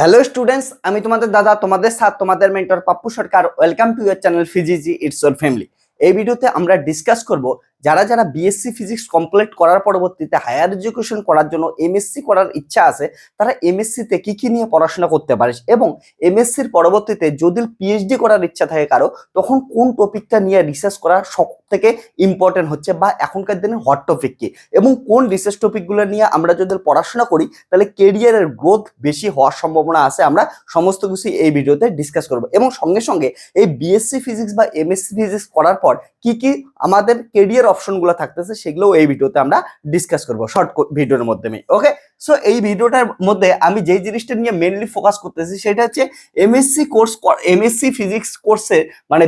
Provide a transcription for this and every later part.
Hello students, আমি তোমাদের দাদা, তোমাদের সাথ, তোমাদের mentor Pappu Sarkar. Welcome to your channel ফিজিজি ইটস ইউর ফ্যামিলি। এই ভিডিওতে আমরা ডিসকাস করব যারা যারা বিএসসি ফিজিক্স কমপ্লিট করার পরবর্তীতে হায়ার এডুকেশন করার জন্য এমএসসি করার ইচ্ছা আছে, তারা এমএসসি তে কি কি নিয়ে পড়াশোনা করতে পারে, এবং এমএসসির পরবর্তীতে যদি পিএইচডি করার ইচ্ছা থাকে কারো, তখন কোন টপিকটা নিয়ে রিসার্চ করা সব থেকে ইম্পর্টেন্ট হচ্ছে, বা এখনকার দিনে হট টপিক কি, এবং কোন রিসার্চ টপিকগুলো নিয়ে আমরা যদি পড়াশোনা করি তাহলে কেরিয়ারের গ্রোথ বেশি হওয়ার সম্ভাবনা আছে, আমরা সমস্ত কিছু এই ভিডিওতে ডিসকাস করব। এবং সঙ্গে সঙ্গে এই বিএসসি ফিজিক্স বা এমএসসি ফিজিক্স করার পর কি কি আমাদের কেরিয়ার অপশনগুলো থাকতেছে সেগুলো এই ভিডিওতে আমরা ডিসকাস করব শর্ট ভিডিওর মাধ্যমে। ওকে, সো এই ভিডিওটার মধ্যে আমি যেই জিনিসটা নিয়ে মেইনলি ফোকাস করতেছি সেটা হচ্ছে এমএসসি কোর্স, এমএসসি ফিজিক্স কোর্সে মানে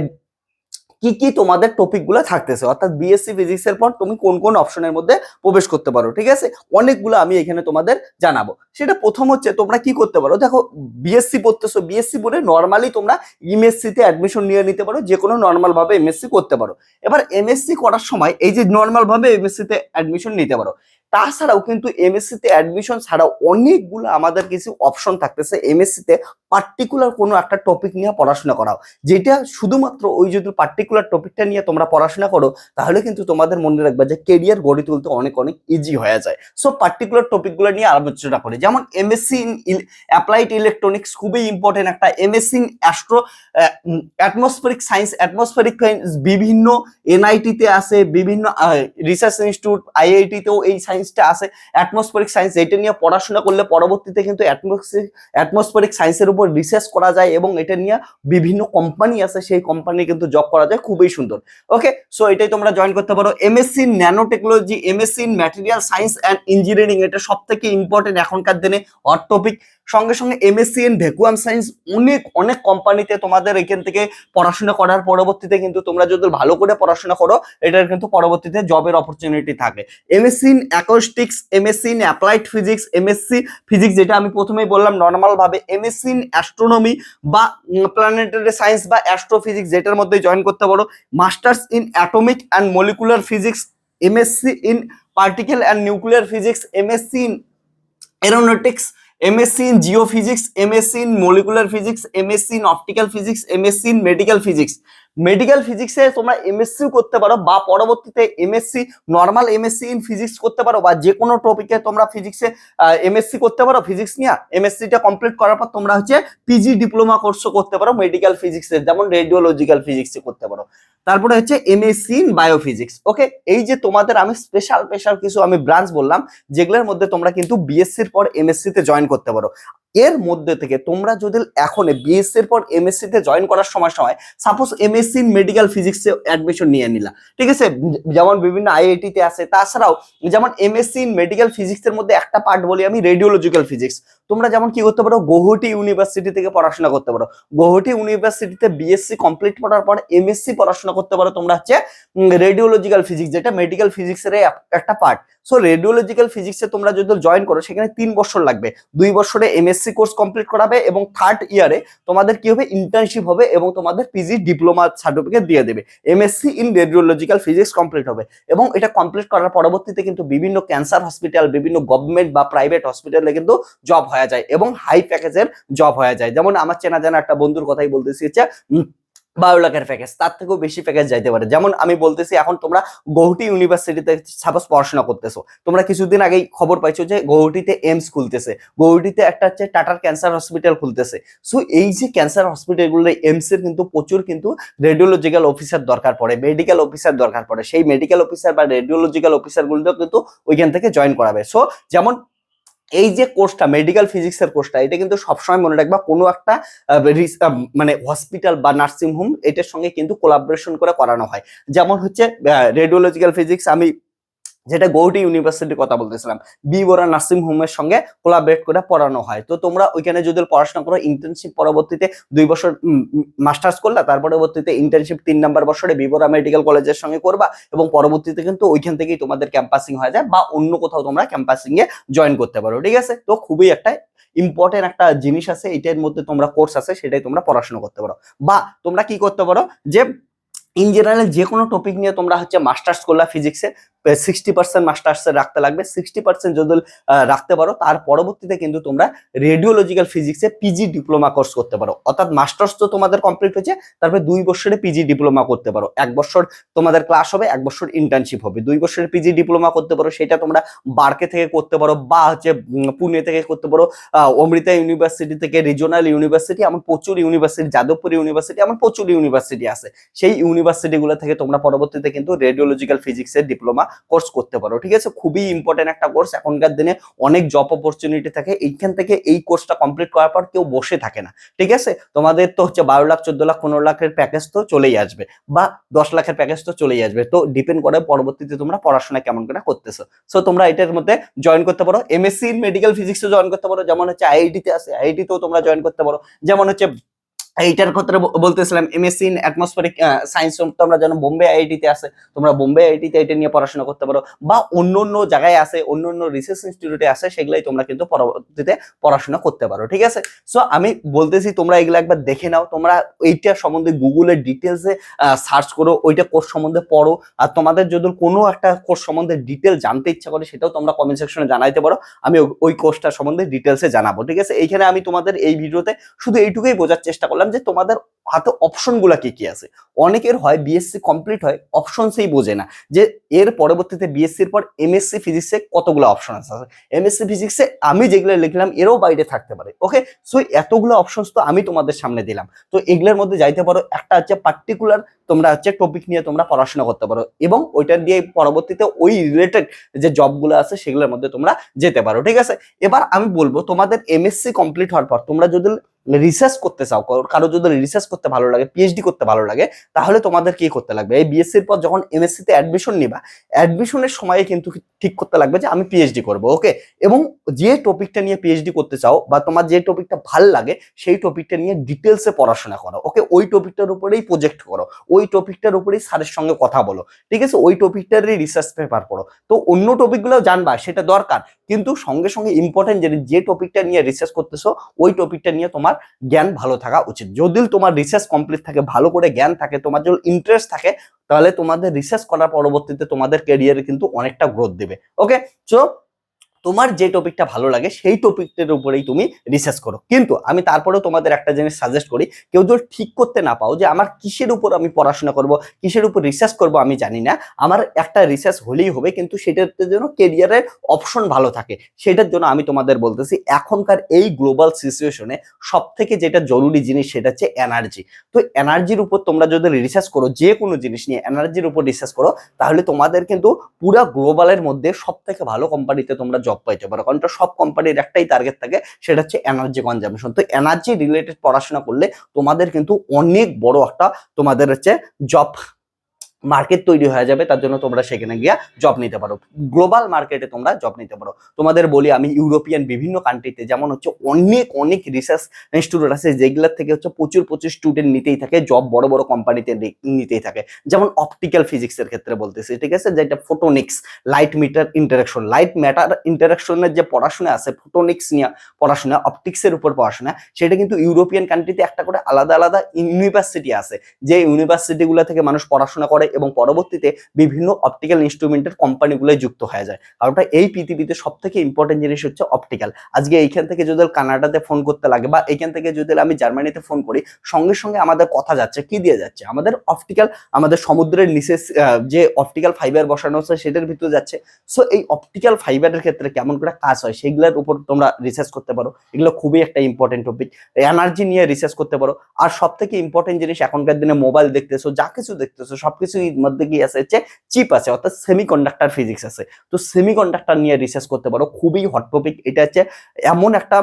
কি কি তোমাদের টপিক গুলো থাকতেছে, অর্থাৎ বিএসসি ফিজিক্স এর পর তুমি কোন কোন অপশনের মধ্যে প্রবেশ করতে পারো। ঠিক আছে, অনেকগুলো আমি এখানে তোমাদের জানাবো। সেটা প্রথম হচ্ছে তোমরা কি করতে পারো, দেখো বিএসসি পড়তেছো, বিএসসি পড়ে নর্মালি তোমরা এমএসসি তে অ্যাডমিশন নিয়ে নিতে পারো, যে কোনো নর্মাল ভাবে এমএসসি করতে পারো। এবার এমএসসি করার সময় এই যে নর্মাল ভাবে এমএসসি তে অ্যাডমিশন নিতে পারো, তাছাড়াও কিন্তু এমএসসি তে অ্যাডমিশন ছাড়াও অনেকগুলো আমাদের কিছু অপশন থাকতেছে এমএসসি তে পার্টিকুলার কোনো একটা টপিক নিয়ে পড়াশোনা করাও, যেটা শুধুমাত্র ওই যদি পার্টিকুলার টপিকটা নিয়ে তোমরা পড়াশোনা করো তাহলে কিন্তু তোমাদের মনে রাখবে যে কেরিয়ার গড়ে তুলতে অনেক অনেক ইজি হয়ে যায়। সো পার্টিকুলার টপিকগুলো নিয়ে আলোচনা করি, যেমন এমএসসি ইন অ্যাপ্লাইড ইলেকট্রনিক্স, খুবই ইম্পর্টেন্ট একটা। MSc in astro atmospheric science, atmospheric বিভিন্ন এনআইটি তে আছে, বিভিন্ন রিসার্চ ইনস্টিটিউট আইআইটি তেও এই সায়েন্সটা আছে, অ্যাটমসফেরিক সায়েন্স। এটা নিয়ে পড়াশোনা করলে পরবর্তীতে কিন্তু অ্যাটমসফেরিক সায়েন্সের উপর রিসার্চ করা যায়, এবং এটা নিয়ে বিভিন্ন কোম্পানি আছে, সেই কোম্পানি কিন্তু জব করা যায়, খুবই সুন্দর। ওকে, সো এটাই তোমরা জয়েন করতে পারো। MSc in nano technology, MSc in material science and engineering, এটা সব থেকে ইম্পর্টেন্ট এখনকার দিনে হট টপিক। সঙ্গে সঙ্গে এমএসসি ইন ভ্যাকুয়াম সায়েন্স, অনেক অনেক কোম্পানিতে তোমাদের এখান থেকে পড়াশোনা করার পরবর্তীতে কিন্তু তোমরা যদি ভালো করে পড়াশোনা করো, এটার কিন্তু পরবর্তীতে জবের অপরচুনিটি থাকে। MSc in acoustics, MSc in applied physics, MSc physics যেটা আমি প্রথমেই বললাম নর্মাল ভাবে, এমএসসি ইন অ্যাস্ট্রোনমি বা প্ল্যানেটারি সায়েন্স বা অ্যাস্ট্রোফিজিক্স, যেটার মধ্যে জয়েন করতে পারো। Masters in atomic and molecular physics, MSc in particle and nuclear physics, MSc in aeronautics, MSc in geophysics, MSc in molecular physics, MSc in optical physics, MSc in medical physics. Medical ফিজিক্সে তোমরা MSc করতে পারো, বা পরবর্তীতে MSc normal MSc in physics করতে পারো, বা যে কোনো টপিকে তোমরা ফিজিক্সে এমএসসি করতে পারো। ফিজিক্স নিয়ে এমএসসিটা কমপ্লিট করার পর তোমরা হচ্ছে পিজি ডিপ্লোমা কোর্সও করতে পারো মেডিকেল ফিজিক্সের, যেমন রেডিওলজিক্যাল ফিজিক্সে করতে পারো। তারপরে হচ্ছে এমএসসি ইন বায়োফিজিক্স। ওকে, এই যে তোমাদের আমি স্পেশাল স্পেশাল কিছু আমি ব্রাঞ্চ বললাম, যেগুলোর মধ্যে তোমরা কিন্তু বিএসসির পর এমএসসি তে জয়েন করতে পারো। এর মধ্যে থেকে তোমরা যদি এখন বিএসসির পর এমএসসি তে জয়েন করার সময় সাপোজ এমএসসি ইন মেডিকেল ফিজিক্সে অ্যাডমিশন নিয়ে নিলা, ঠিক আছে, যেমন বিভিন্ন আইআইটি তে আছে। তাছাড়াও যেমন এমএসসি ইন মেডিকেল ফিজিক্সের মধ্যে একটা পার্ট বলি আমি, রেডিওলজিক্যাল ফিজিক্স। তোমরা যেমন কি করতে পারো, গৌহাটি ইউনিভার্সিটি থেকে পড়াশোনা করতে পারো। গৌহাটি ইউনিভার্সিটিতে বিএসসি কমপ্লিট করার পর এমএসসি পড়াশোনা করতে পারো তোমরা হচ্ছে রেডিওলজিক্যাল ফিজিক্স, যেটা মেডিকেল ফিজিক্সের একটা পার্ট। সো রেডিওলজিক্যাল ফিজিক্সে তোমরা যদি জয়েন করো সেখানে 3 বছর লাগবে, 2 বছরে এমএসসি কোর্স কমপ্লিট করাবে, এবং থার্ড ইয়ারে তোমাদের কি হবে, ইন্টার্নশিপ হবে, এবং তোমাদের পিজি ডিপ্লোমা সার্টিফিকেট দিয়ে দেবে। MSc in radiological physics complete হবে, এবং এটা কমপ্লিট করার পরবর্তীতে কিন্তু বিভিন্ন ক্যান্সার হসপিটাল, বিভিন্ন গভর্নমেন্ট বা প্রাইভেট হসপিটালে কিন্তু জব হয়ে যায়, এবং হাই প্যাকেজের জব হয়ে যায়। যেমন আমার চেনা জানা একটা বন্ধুর কথাই বলতেছি, হচ্ছে 12 লাখের প্যাকেজ, তার থেকেও বেশি প্যাকেজ যাইতে পারে। যেমন আমি বলতেছি, এখন তোমরা গৌহাটি ইউনিভার্সিটিতে সাপোজ পড়াশোনা করতেছো, তোমরা কিছুদিন আগেই খবর পাইছো যে গৌহাটিতে এইমস খুলতেছে, গৌহাটিতে একটা হচ্ছে টাটার ক্যান্সার হসপিটাল খুলতেছে। সো এই যে ক্যান্সার হসপিটালগুলো, এইমস এর কিন্তু প্রচুর কিন্তু রেডিওলজিক্যাল অফিসার দরকার পড়ে, মেডিকেল অফিসার দরকার পড়ে। সেই মেডিকেল অফিসার বা রেডিওলজিক্যাল অফিসার গুলো কিন্তু ওইখান থেকে জয়েন করাবে। সো যেমন এই যে কোর্সটা, মেডিকেল ফিজিক্সের কোর্সটা, এটা কিন্তু সবসময় মনে রাখবা কোনো একটা মানে হসপিটাল বা নার্সিং হোম এটার সঙ্গে কিন্তু কোলাবোরেশন করে করানো হয়। যেমন হচ্ছে রেডিওলজিক্যাল ফিজিক্স, আমি যেটা গৌহাটি ইউনিভার্সিটির কথা বলতেছিলাম, বি বরা নার্সিং হোমের সঙ্গে কোলাবরেট করে পড়ানো হয়। তো তোমরা ওইখানে যদি পড়াশোনা করো, ইন্টার্নশিপ পরবর্তীতে 2 বছর মাস্টার্স করলা, তার পরবর্তীতে ইন্টার্নশিপ 3 নাম্বার বছরে বি বরা মেডিকেল কলেজের সঙ্গে করবা, এবং পরবর্তীতে কিন্তু ওইখান থেকেই তোমাদের ক্যাম্পাসিং হয়ে যায়, বা অন্য কোথাও তোমরা ক্যাম্পাসিং এ জয়েন করতে পারো। ঠিক আছে, তো খুবই একটা ইম্পর্টেন্ট একটা জিনিস আছে, এটার মধ্যে তোমরা কোর্স আছে, সেটাই তোমরা পড়াশোনা করতে পারো। বা তোমরা কি করতে পারো, যে ইন জেনারেল যে কোনো টপিক নিয়ে তোমরা হচ্ছে মাস্টার্স করলা ফিজিক্সে, 60% মাস্টার্সে রাখতে লাগবে। 60% যদি রাখতে পারো, তার পরবর্তীতে কিন্তু তোমরা রেডিওলজিক্যাল ফিজিক্সে পিজি ডিপ্লোমা কোর্স করতে পারো। অর্থাৎ মাস্টার্স তো তোমাদের কমপ্লিট হয়েছে, তারপরে 2 বছরে পিজি ডিপ্লোমা করতে পারো। 1 বছর তোমাদের ক্লাস হবে, 1 বছর ইন্টার্নশিপ হবে। 2 বছরের পিজি ডিপ্লোমা করতে পারো, সেটা তোমরা বার্কে থেকে করতে পারো বা হচ্ছে পুনে থেকে করতে পারো, অমৃতা ইউনিভার্সিটি থেকে, রিজনাল ইউনিভার্সিটি, এমন প্রচুর ইউনিভার্সিটি, যাদবপুর ইউনিভার্সিটি, এমন প্রচুর ইউনিভার্সিটি আছে। সেই ইউনিভার্সিটিগুলো থেকে তোমরা পরবর্তীতে কিন্তু রেডিওলজিক্যাল ফিজিক্সের ডিপ্লোমা কোর্স করতে পারো। ঠিক আছে, খুবই ইম্পর্টেন্ট একটা কোর্স। এখনকার দিনে অনেক জব অপরচুনিটি থাকে এইখান থেকে। এই কোর্সটা কমপ্লিট করার পর কেউ বসে থাকে না। ঠিক আছে, তোমাদের তো হচ্ছে 12 লাখ, 14 লাখ, 15 লাখের প্যাকেজ তো চলেই আসবে, বা 10 লাখের প্যাকেজ তো চলেই আসবে। তো ডিপেন্ড করে পরবর্তীতে তোমরা পড়াশোনা কেমন করে করতেছো। সো তোমরা এটার মধ্যে জয়েন করতে পারো। এমএসসি ইন মেডিকেল ফিজিক্সে জয়েন করতে পারো, যেমন হচ্ছে আইআইটি তে আছে, আইআইটি তেও তোমরা জয়েন করতে পারো। যেমন হচ্ছে এইটার ক্ষেত্রে বলতেছিলাম এমএসসি ইন অ্যাটমসফেরিক সায়েন্স, তোমরা জানো বোম্বে আইআইটি তে আছে, তোমরা বোম্বে আইআইটি তে এটা নিয়ে পড়াশোনা করতে পারো, বা অন্য অন্য জায়গায় আছে, অন্য অন্য রিসার্চ ইনস্টিটিউটে আছে, সেগুলাই তোমরা কিন্তু পরবর্তীতে পড়াশোনা করতে পারো। ঠিক আছে, সো আমি বলতেছি তোমরা এগুলো একবার দেখে নাও। তোমরা এইটার সম্বন্ধে গুগলের ডিটেলসে সার্চ করো, ওইটা কোর্স সম্বন্ধে পড়ো। আর তোমাদের যদি কোনো একটা কোর্স সম্বন্ধে ডিটেল জানতে ইচ্ছা করে, সেটাও তোমরা কমেন্ট সেকশনে জানাইতে পারো, আমি ওই কোর্সটা সম্বন্ধে ডিটেলসে জানাবো। ঠিক আছে, এইখানে আমি তোমাদের এই ভিডিওতে শুধু এইটুকুই বোঝার চেষ্টা করলাম যে তোমাদের হাতে অপশন গুলা কি কি আছে। অনেকের হয় বিএসসি কমপ্লিট হয়, অপশনসই বোঝে না যে এর পরবর্তীতে বিএসসির পর এমএসসি ফিজিক্সে কতগুলো অপশন আছে। এমএসসি ফিজিক্সে আমি যেগুলো লিখলাম এরও বাইরে থাকতে পারে। ওকে, সো এতগুলো অপশনস তো আমি তোমাদের সামনে দিলাম। তো এগুলোর মধ্যে যাইতে পারো, একটা হচ্ছে পার্টিকুলার তোমরা হচ্ছে টপিক নিয়ে তোমরা পড়াশোনা করতে পারো, এবং ওইটা দিয়ে পরবর্তীতে ওই রিলেটেড যে জবগুলো আছে সেগুলোর মধ্যে তোমরা যেতে পারো। ঠিক আছে, এবার আমি বলবো তোমাদের এমএসসি কমপ্লিট হওয়ার পর তোমরা যদি রিসার্চ করতে চাও, কারো যদি রিসার্চ করতে ভালো লাগে, পিএইচডি করতে ভালো লাগে, তাহলে তোমাদের কি করতে লাগবে? এই বিএসসির পর যখন এমএসসি তে অ্যাডমিশন নিবা, অ্যাডমিশনের সময় কিন্তু ঠিক করতে লাগবে যে আমি পিএইচডি করব। ওকে, এবং যে টপিকটা নিয়ে পিএইচডি করতে চাও বা তোমার যে টপিকটা ভাল লাগে, সেই টপিকটা নিয়ে ডিটেলসে পড়াশোনা করো। ওকে, ওই টপিকটার উপরেই প্রজেক্ট করো, ওই টপিকটার উপরেই স্যারের সঙ্গে কথা বলো। ঠিক আছে, ওই টপিকটারই রিসার্চ পেপার পড়ো। তো অন্য টপিকগুলো জানবা, সেটা দরকার, কিন্তু সঙ্গে সঙ্গে ইম্পর্টেন্ট যে টপিকটা নিয়ে রিসার্চ করতেছো, ওই টপিকটা নিয়ে তোমার জ্ঞান ভালো থাকা উচিত। যদি তোমার রিসার্চ কমপ্লিট থাকে, ভালো করে জ্ঞান থাকে, তোমার যদি ইন্টারেস্ট থাকে, তাহলে তোমাদের রিসার্চ করার পরবর্তীতে তোমাদের ক্যারিয়ারে কিন্তু অনেকটা গ্রোথ দেবে। ওকে, সো তোমার যে টপিকটা ভালো লাগে সেই টপিকটার উপরেই তুমি রিসার্চ করো। কিন্তু আমি তারপরেও তোমাদের একটা জিনিস সাজেস্ট করি, কেউ যদি ঠিক করতে না পাও যে আমার কিসের উপর আমি পড়াশোনা করব, কিসের উপর রিসার্চ করব আমি জানি না, আমার একটা রিসার্চ হলেই হবে, কিন্তু সেটার জন্য কেরিয়ারের অপশন ভালো থাকে। সেটার জন্য আমি তোমাদের বলতেছি, এখনকার এই গ্লোবাল সিচুয়েশনে সব থেকে যেটা জরুরি জিনিস সেটা হচ্ছে এনার্জি। তো এনার্জির উপর তোমরা যদি রিসার্চ করো, যে কোনো জিনিস নিয়ে এনার্জির উপর রিসার্চ করো, তাহলে তোমাদের কিন্তু পুরা গ্লোবালের মধ্যে সব থেকে ভালো কোম্পানিতে তোমরা জব পাইতে পারো। কারণ সব কোম্পানির একটাই টার্গেট থাকে, সেটা হচ্ছে এনার্জি কনজাম্পশন। তো এনার্জি রিলেটেড পড়াশোনা করলে তোমাদের কিন্তু অনেক বড় একটা তোমাদের হচ্ছে জব মার্কেট তৈরি হয়ে যাবে। তার জন্য তোমরা সেখানে গিয়ে জব নিতে পারো, গ্লোবাল মার্কেটে তোমরা জব নিতে পারো। তোমাদের বলি আমি, ইউরোপিয়ান বিভিন্ন কান্ট্রিতে যেমন হচ্ছে অনেক অনেক রিসার্চ ইনস্টিটিউট আছে, যেগুলোর থেকে হচ্ছে প্রচুর প্রচুর স্টুডেন্ট নিতেই থাকে, জব বড় বড় কোম্পানিতে নিতেই থাকে। যেমন অপটিক্যাল ফিজিক্সের ক্ষেত্রে বলতেছি, ঠিক আছে, যেটা photonics, light matter interaction, light matter ইন্টারাকশনের যে পড়াশোনা আছে, ফোটোনিক্স নিয়ে পড়াশোনা, অপটিক্সের উপর পড়াশোনা, সেটা কিন্তু ইউরোপিয়ান কান্ট্রিতে একটা করে আলাদা আলাদা ইউনিভার্সিটি আছে, যে ইউনিভার্সিটিগুলো থেকে মানুষ পড়াশোনা করে এবং পরবর্তীতে বিভিন্ন অপটিক্যাল ইনস্ট্রুমেন্টের কোম্পানিগুলোয় যুক্ত হয়ে যায়। কারণ এই পৃথিবীতে সব থেকে ইম্পর্টেন্ট জিনিস হচ্ছে অপটিক্যাল। আজকে এইখান থেকে যদি কানাডাতে ফোন করতে লাগে, বা এইখান থেকে যদি আমি জার্মানিতে ফোন করি, সঙ্গে সঙ্গে আমাদের কথা যাচ্ছে, কি দিয়ে যাচ্ছে? আমাদের অপটিক্যাল, আমাদের সমুদ্রের নিচে যে অপটিক্যাল ফাইবার বসানো আছে সেটার ভিতরে যাচ্ছে। সো এই অপটিক্যাল ফাইবারের ক্ষেত্রে কেমন করে কাজ হয় সেগুলোর উপর তোমরা রিসার্চ করতে পারো। এগুলো খুবই একটা ইম্পর্টেন্ট টপিক। এনার্জি নিয়ে রিসার্চ করতে পারো। আর সব থেকে ইম্পর্টেন্ট জিনিস, এখনকার দিনে মোবাইল দেখতেছো, যা কিছু দেখতেছো, সবকিছুর মধ্যে কি আছে হচ্ছে চিপ আছে, অর্থাৎ সেমিকন্ডাক্টর ফিজিক্স আছে। তো সেমিকন্ডাক্টর নিয়ে রিসার্চ করতে পারো, খুবই হট টপিক। এটা হচ্ছে এমন একটা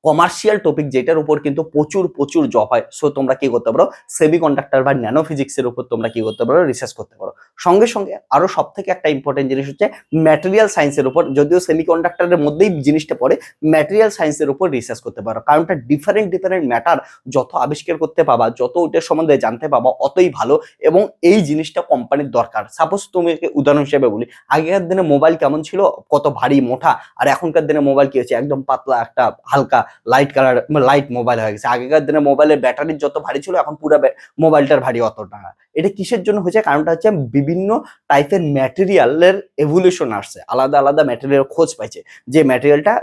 কমার্শিয়াল টপিক যেটার উপর কিন্তু প্রচুর প্রচুর জব হয়। সো তোমরা কি করতে পারো, সেমিকন্ডাক্টর বা ন্যানো ফিজিক্সের উপর তোমরা কি করতে পারো, রিসার্চ করতে পারো। সঙ্গে সঙ্গে আরো সব থেকে একটা ইম্পর্টেন্ট জিনিস হচ্ছে ম্যাটেরিয়াল সায়েন্সের উপর, যদিও সেমিকন্ডাক্টরের মধ্যেই জিনিসটা পড়ে, ম্যাটেরিয়াল সায়েন্সের উপর রিসার্চ করতে পারো। কারণটা ডিফারেন্ট ডিফারেন্ট ম্যাটার যত আবিষ্কার করতে পাবা, যত ওটার সম্বন্ধে জানতে পাবা, অতই ভালো। এবং এই জিনিসটা কোম্পানির দরকার। সাপোজ তুমি উদাহরণ হিসেবে বলি, আগেকার দিনে মোবাইল কেমন ছিল, কত ভারী মোটা, আর এখনকার দিনে মোবাইল কি হচ্ছে, একদম পাতলা একটা হালকা লাইট কালার লাইট মোবাইল হয়ে গেছে। আগেকার দিনে মোবাইলের ব্যাটারির যত ভারী ছিল এখন পুরো মোবাইলটার ভারী অতটা না। এটা কিসের জন্য হয়েছে? কারণটা হচ্ছে বিভিন্ন টাইপের ম্যাটেরিয়ালের এভলিউশন আসছে, আলাদা আলাদা ম্যাটেরিয়াল খোঁজ পাইছে, যে ম্যাটেরিয়ালটা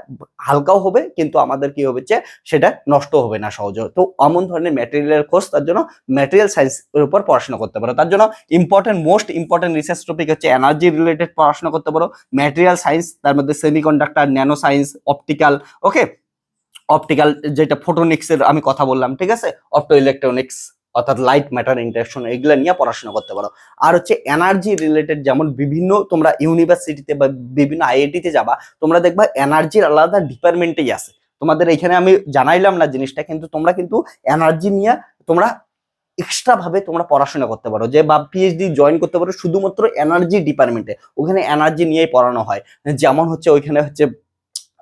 হালকাও হবে কিন্তু আমাদের কি হবে যে সেটা নষ্ট হবে না সহজে। তো এমন ধরনের ম্যাটেরিয়ালের খোঁজ, তার জন্য ম্যাটেরিয়াল সায়েন্সের উপর পড়াশোনা করতে পারো। তার জন্য মোস্ট ইম্পর্টেন্ট রিসার্চ টপিক হচ্ছে এনার্জি রিলেটেড পড়াশোনা করতে পারো, ম্যাটেরিয়াল সায়েন্স, তার মধ্যে সেমিকন্ডাক্টর, ন্যানো সায়েন্স, অপটিক্যাল, ওকে, অপটিক্যাল যেটা ফোটোনিক্সের আমি কথা বললাম, ঠিক আছে, অপটো ইলেকট্রনিক্স অর্থাৎ লাইট ম্যাটার ইন্টারঅ্যাকশন, এগুলো নিয়ে পড়াশোনা করতে পারো। আর হচ্ছে এনার্জি রিলেটেড, যেমন বিভিন্ন তোমরা ইউনিভার্সিটিতে বা বিভিন্ন আইআইটিতে যাবা, তোমরা দেখবা এনার্জির আলাদা ডিপার্টমেন্টেই আছে। তোমাদের এখানে আমি জানাইলাম না জিনিসটা, কিন্তু তোমরা কিন্তু এনার্জি নিয়ে তোমরা এক্সট্রা ভাবে তোমরা পড়াশোনা করতে পারো, যে বা পিএইচডি জয়েন করতে পারো শুধুমাত্র এনার্জি ডিপার্টমেন্টে। ওখানে এনার্জি নিয়েই পড়ানো হয়, যেমন হচ্ছে ওইখানে হচ্ছে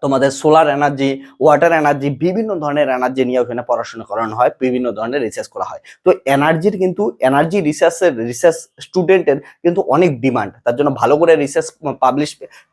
তোমাদের সোলার এনার্জি, ওয়াটার এনার্জি, বিভিন্ন ধরনের এনার্জি নিয়ে ওখানে পড়াশোনা করানো হয়, বিভিন্ন ধরনের রিসার্চ করা হয়। তো এনার্জির কিন্তু এনার্জি রিসার্চ স্টুডেন্টের কিন্তু অনেক ডিমান্ড। তার জন্য ভালো করে রিসার্চ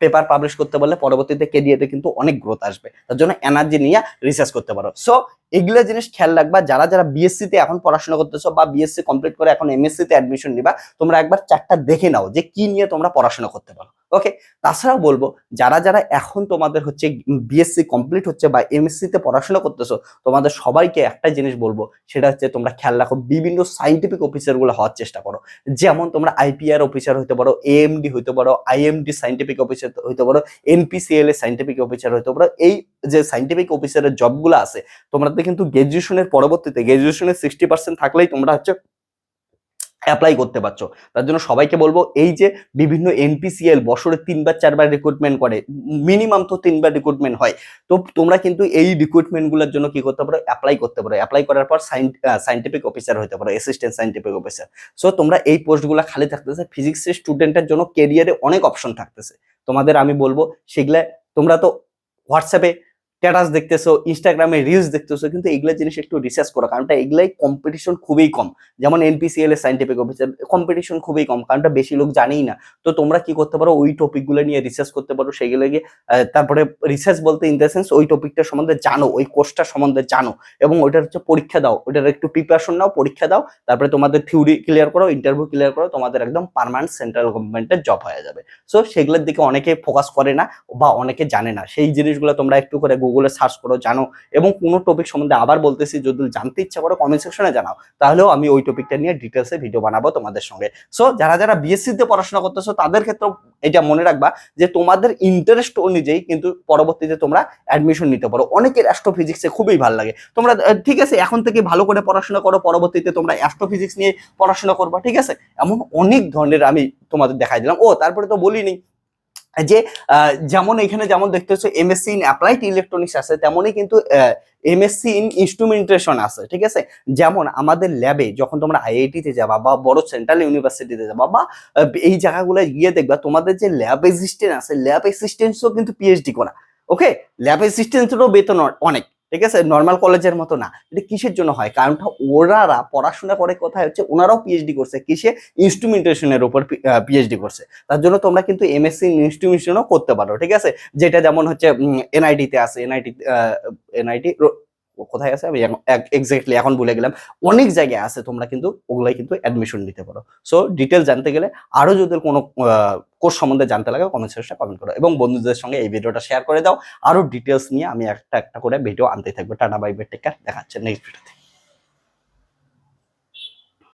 পেপার পাবলিশ করতে পারলে পরবর্তীতে কেরিয়ারে কিন্তু অনেক গ্রোথ আসবে। তার জন্য এনার্জি নিয়ে রিসার্চ করতে পারো। সো এগুলো জিনিস খেয়াল রাখবা, যারা যারা বিএসসি তে এখন পড়াশোনা করতেছো বা বিএসসি কমপ্লিট করে এখন এমএসসি তে অ্যাডমিশন নিবা, তোমরা একবার চারটা দেখে নাও যে কি নিয়ে তোমরা পড়াশোনা করতে পারো। ওকে, তাছাড়াও বলবো যারা যারা এখন তোমাদের হচ্ছে বিএসসি কমপ্লিট হচ্ছে বা এমএসসি তে পড়াশোনা করতেছো, তোমাদের সবাইকে একটা জিনিস বলবো, সেটা হচ্ছে তোমরা খেয়াল রাখো বিভিন্ন সাইন্টিফিক অফিসার গুলো হওয়ার চেষ্টা করো। যেমন তোমরা আইপিআর অফিসার হইতে পারো, এএমডি হইতে পারো, আইএমডি সাইন্টিফিক অফিসার হইতে পারো, এনপিসিএল এর সাইন্টিফিক অফিসার হইতে পারো। এই যে সাইন্টিফিক অফিসারের জবগুলো আছে, তোমাদের কিন্তু গ্রাজুয়েশনের পরবর্তীতে গ্রাজুয়েশনের 60% থাকলেই তোমরা হচ্ছে অ্যাপ্লাই করতে পারছো। তার জন্য সবাইকে বলবো, এই যে বিভিন্ন এনপিসিএল বছরে 3 বার 4 বার রিক্রুটমেন্ট করে, মিনিমাম তো 3 বার রিক্রুটমেন্ট হয়। তো তোমরা কিন্তু এই রিক্রুটমেন্ট গুলোর জন্য কি করতে পারো, অ্যাপ্লাই করতে পারো। অ্যাপ্লাই করার পর সাইন্টিফিক অফিসার হতে পারো, অ্যাসিস্ট্যান্ট সাইন্টিফিক অফিসার। সো তোমরা এই পোস্টগুলো খালি থাকতেছে, ফিজিক্সের স্টুডেন্টের জন্য কেরিয়ারে অনেক অপশন থাকতেছে। তোমাদের আমি বলবো সেগুলা, তোমরা তো হোয়াটসঅ্যাপে স্ট্যাটাস দেখতেছো, ইনস্টাগ্রামে রিলস দেখতেছো, কিন্তু এগুলো জিনিস একটু রিসার্চ করো, কারণটা এগুলাই কম্পিটিশন খুবই কম। যেমন এনপিসিএল এর সাইন্টিফিক অফিসার কম্পিটিশন খুবই কম, কারণটা বেশি লোক জানেই না। তো তোমরা কি করতে পারো, ওই টপিকগুলো নিয়ে রিসার্চ করতে পারো, সেগুলো গিয়ে তারপরে রিসার্চ বলতে ইন দ্য সেন্স ওই টপিকটা সম্বন্ধে জানো, ওই কোর্সটা সম্বন্ধে জানো, এবং ওইটার হচ্ছে পরীক্ষা দাও, ওইটার একটু প্রিপারেশন নাও, পরীক্ষা দাও, তারপরে তোমাদের থিওরি ক্লিয়ার করো, ইন্টারভিউ ক্লিয়ার করো, তোমাদের একদম পার্মানেন্ট সেন্ট্রাল গভর্নমেন্টের জব হয়ে যাবে। সো সেগুলোর দিকে অনেকে ফোকাস করে না বা অনেকে জানে না, সেই জিনিসগুলো তোমরা একটু করে গুগলে সার্চ করো, জানো। এবং কোনো টপিক সম্বন্ধে আবার বলতেছি, যদি জানতে ইচ্ছা করো কমেন্ট সেকশনে জানাও, তাহলেও আমি ওই টপিকটা নিয়ে ডিটেলসে ভিডিও বানাবো তোমাদের সঙ্গে। সো যারা যারা বিএসসি তে পড়াশোনা করতেছো, তাদের ক্ষেত্রে এটা মনে রাখবা যে তোমাদের ইন্টারেস্ট অনুযায়ী কিন্তু পরবর্তীতে তোমরা অ্যাডমিশন নিতে পারো। অনেকের অ্যাস্ট্রোফিজিক্সে খুবই ভালো লাগে, তোমরা ঠিক আছে এখন থেকে ভালো করে পড়াশোনা করো, পরবর্তীতে তোমরা অ্যাস্ট্রোফিজিক্স নিয়ে পড়াশোনা করবা, ঠিক আছে। এমন অনেক ধরনের আমি তোমাদের দেখাই দিলাম। ও তারপরে তো বলিনি যে যেমন এখানে যেমন দেখতে হচ্ছে এমএসসি ইন অ্যাপ্লাইড ইলেকট্রনিক্স আছে, তেমনই কিন্তু এমএসসি ইন ইনস্ট্রুমেন্টেশন আছে, ঠিক আছে। যেমন আমাদের ল্যাবে যখন তোমরা আইআইটি তে যাবা বা বড় সেন্ট্রাল ইউনিভার্সিটিতে যাবা বা এই জায়গাগুলো গিয়ে দেখবা, তোমাদের যে ল্যাব অ্যাসিস্ট্যান্ট আছে, ল্যাব অ্যাসিস্ট্যান্টও কিন্তু পিএইচডি করা। ওকে, ল্যাব অ্যাসিস্ট্যান্টেরও বেতন অনেক, ঠিক আছে, নর্মাল কলেজের মতো না। এটা কিসের জন্য হয়? কারণটা ওনারা পড়াশোনা করে, কোথায় হচ্ছে ওনারাও পিএইচডি করছে কিসে, ইনস্ট্রুমেন্টেশনের উপর পিএইচডি করছে। তার জন্য তোমরা কিন্তু এমএসসি ইনস্ট্রুমেন্টেশনও করতে পারো, ঠিক আছে। যেটা যেমন হচ্ছে এনআইটি তে আছে, এনআইটি কোথায় আছে আমি এক্স্যাক্টলি এখন ভুলে গেলাম, অনেক জায়গায় আছে, তোমরা কিন্তু ওগুলাই কিন্তু অ্যাডমিশন নিতে পারো। সো ডিটেল জানতে গেলে, আরো যদি কোনো কোর্স সম্বন্ধে জানতে লাগে, কমেন্ট সেকশনে কমেন্ট করো এবং বন্ধুদের সঙ্গে এই ভিডিওটা শেয়ার করে দাও। আরো ডিটেলস নিয়ে আমি একটা একটা করে ভিডিও আনতে থাকবো। Tata bye bye, take care, দেখা হচ্ছে নেক্সট ভিডিওতে।